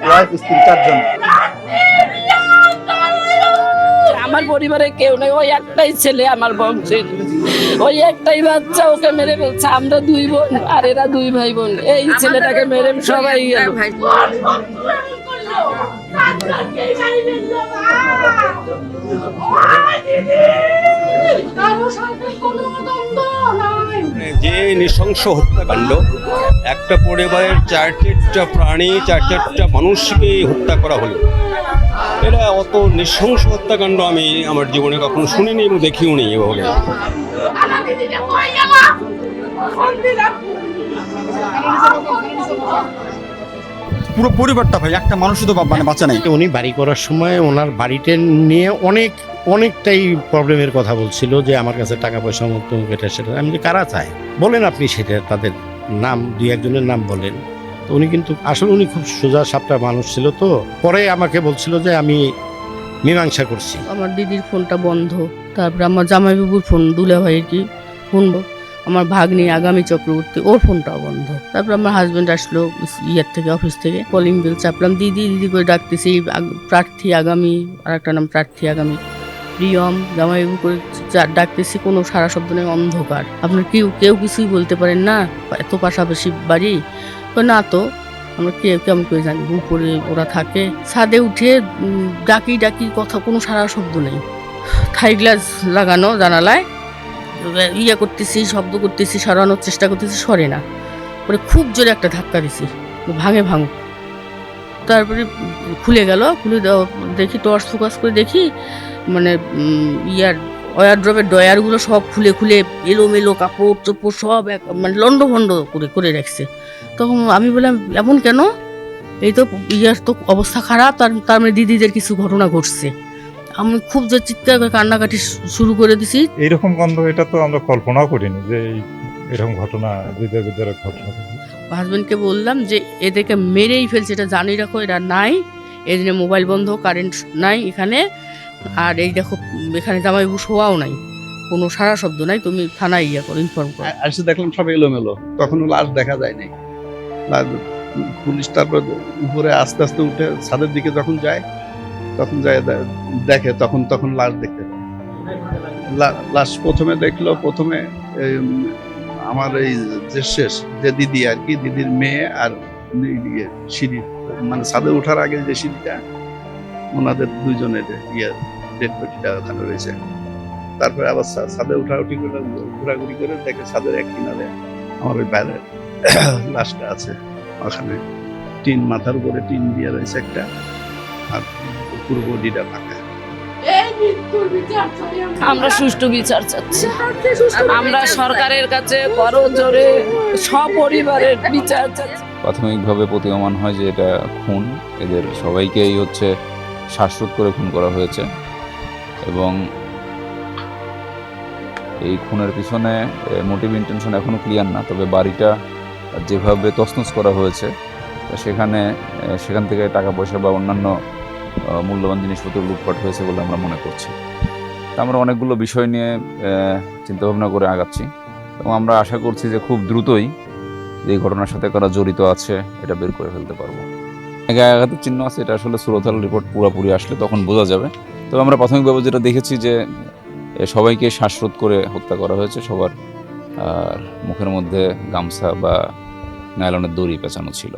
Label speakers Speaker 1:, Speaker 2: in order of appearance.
Speaker 1: Wife স্ত্রী 4 জন।
Speaker 2: আমার পরিবারে কেউ নেই, ওই একটাই ছেলে আমার বংশের, ওই একটাই বাচ্চা, ওকে মেরে ফেলছে। আমরা 2 বোন আর এরা 2 ভাই বোন। এই ছেলেটাকে মেরে সবাই গেল।
Speaker 3: যে নৃশংস হত্যাকাণ্ড, একটা পরিবারের 4-4টা প্রাণী, 4-4টা মানুষকে হত্যা করা হলো, এটা অত নৃশংস হত্যাকাণ্ড আমি আমার জীবনে কখনো শুনিনি এবং দেখিও নি এভাবে।
Speaker 1: পুরো পরিবারটা ভাই, একটা মানুষ তো মানে বাঁচা নাই।
Speaker 4: উনি বাড়ি করার সময় ওনার বাড়িতে নিয়ে অনেকটাই প্রবলেমের কথা বলছিল, যে আমার কাছে টাকা পয়সা মতো এটা সেটা। আমি যে কারা চাই বলেন আপনি, সেটা তাদের নাম 2-1 জনের নাম বলেন। তো উনি কিন্তু আসলে উনি খুব সোজা সাপটা মানুষ ছিল। তো পরে আমাকে বলছিল যে আমি মীমাংসা করছি।
Speaker 5: আমার দিদির ফোনটা বন্ধ, তারপরে আমার জামাইবাবুর ফোন, দুলা ভাইয়ের কি ফোন, আমার ভাগ্নি আগামী চক্রবর্তী, ওর ফোনটাও বন্ধ। তারপর আমার হাজবেন্ড আসলো ইয়ার থেকে, অফিস থেকে, কলিং বেল চাপলাম, দিদি দিদি করে ডাকতেছি। প্রার্থী আগামী, আর একটা নাম প্রার্থী আগামী, প্রিয়ম, জামাইবাবু করে ডাকতেছি, কোনো সারা শব্দ নেই, অন্ধকার। আপনার কেউ কিছুই বলতে পারেন না, এত পাশাপাশি বাড়ি? না তো, আমরা কেমন করে জানি, উপরে ওরা থাকে। ছাদে উঠে ডাকি কথা, কোনো সারা শব্দ নেই। থাই গ্লাস লাগানো জানালায়, করতেছি, শব্দ করতেছি, সরানোর চেষ্টা করতেছি, সরে না। পরে খুব জোরে একটা ধাক্কা দিছি, ভাঙুক। তারপরে খুলে গেল, খুলে দেখি, টর্চ ফোকাস করে দেখি, মানে ওয়ারড্রবের ডয়ারগুলো সব খুলে এলোমেলো, কাপড় চোপড় সব মানে লন্ডভন্ড করে রাখছে। তখন আমি বললাম, এমন কেন? এই তো তো অবস্থা খারাপ, তার মানে দিদিদের কিছু ঘটনা ঘটছে। আমি খুব যে চিৎকার করে কান্নাকাটি শুরু করে দিছি।
Speaker 6: এইরকম গন্ধ, এটা তো আমরা কল্পনাও করিনি যে এরকম ঘটনা, হৃদয় ঘটনা।
Speaker 5: হাজবেন্ডকে বললাম যে এদেরকে মেরেই ফেলছে, এটা জানি রাখো, এরা নাই, এদিনে মোবাইল বন্ধ, কারেন্ট নাই এখানে, আর এই দেখো এখানে জামাইবাবু শোয়াও নাই, কোনো সারা শব্দ নাই, তুমি থানায় করো, ইনফর্ম করো।
Speaker 7: আসলে দেখলাম সব এলোমেলো, তখনও লাশ দেখা যায়নি। পুলিশ তারপর উপরে আস্তে আস্তে উঠে ছাদের দিকে যখন যায় দেখে, তখন লাশ দেখতে পায়। লাশ প্রথমে দেখলো, আমার এই যে শেষ যে দিদি আর কি, দিদির মেয়ে, আর সিঁড়ি, মানে ছাদে ওঠার আগে যে সিঁড়িটা, ওনাদের 2 জনের ডেড বডিটা ওখানে রয়েছে। তারপরে আবার ছাদে উঠাউঠি করে ঘোরাঘুরি করে দেখে ছাদের এক কিনারে আমার ওই বাইরের লাশটা আছে। ওখানে টিন, মাথার উপরে টিন দিয়ে রয়েছে একটা, আর পুরো বডিটা ফাঁকা।
Speaker 2: আমরা সুষ্ঠু বিচার চাচ্ছি। আমরা সরকারের কাছে বড় জোরে সপরিবারের বিচার চাচ্ছি।
Speaker 8: প্রাথমিকভাবে প্রতীয়মান হয় যে এটা খুন, এদের সবাইকেই হচ্ছে শ্বাসরোধ করে খুন করা হয়েছে, এবং এই খুনের পিছনে মোটিভ ইন্টেনশন এখনো ক্লিয়ার না। তবে বাড়িটা যেভাবে তছনছ করা হয়েছে, সেখান থেকে টাকা পয়সা বা অন্যান্য মূল্যবান জিনিসপত্র লুটপাট হয়েছে বলে আমরা মনে করছি। তা আমরা অনেকগুলো বিষয় নিয়ে চিন্তাভাবনা করে আগাচ্ছি, এবং আমরা আশা করছি যে খুব দ্রুতই এই ঘটনার সাথে কারা জড়িত আছে এটা বের করে ফেলতে পারবো। গায়ে আঘাতের চিহ্ন আছে, এটা আসলে সুরতাল রিপোর্ট পুরোপুরি আসলে তখন বোঝা যাবে। তবে আমরা প্রাথমিকভাবে যেটা দেখেছি যে সবাইকে শ্বাসরোধ করে হত্যা করা হয়েছে, সবার আর মুখের মধ্যে গামছা বা নাইলনের দড়ি পেঁচানো ছিল।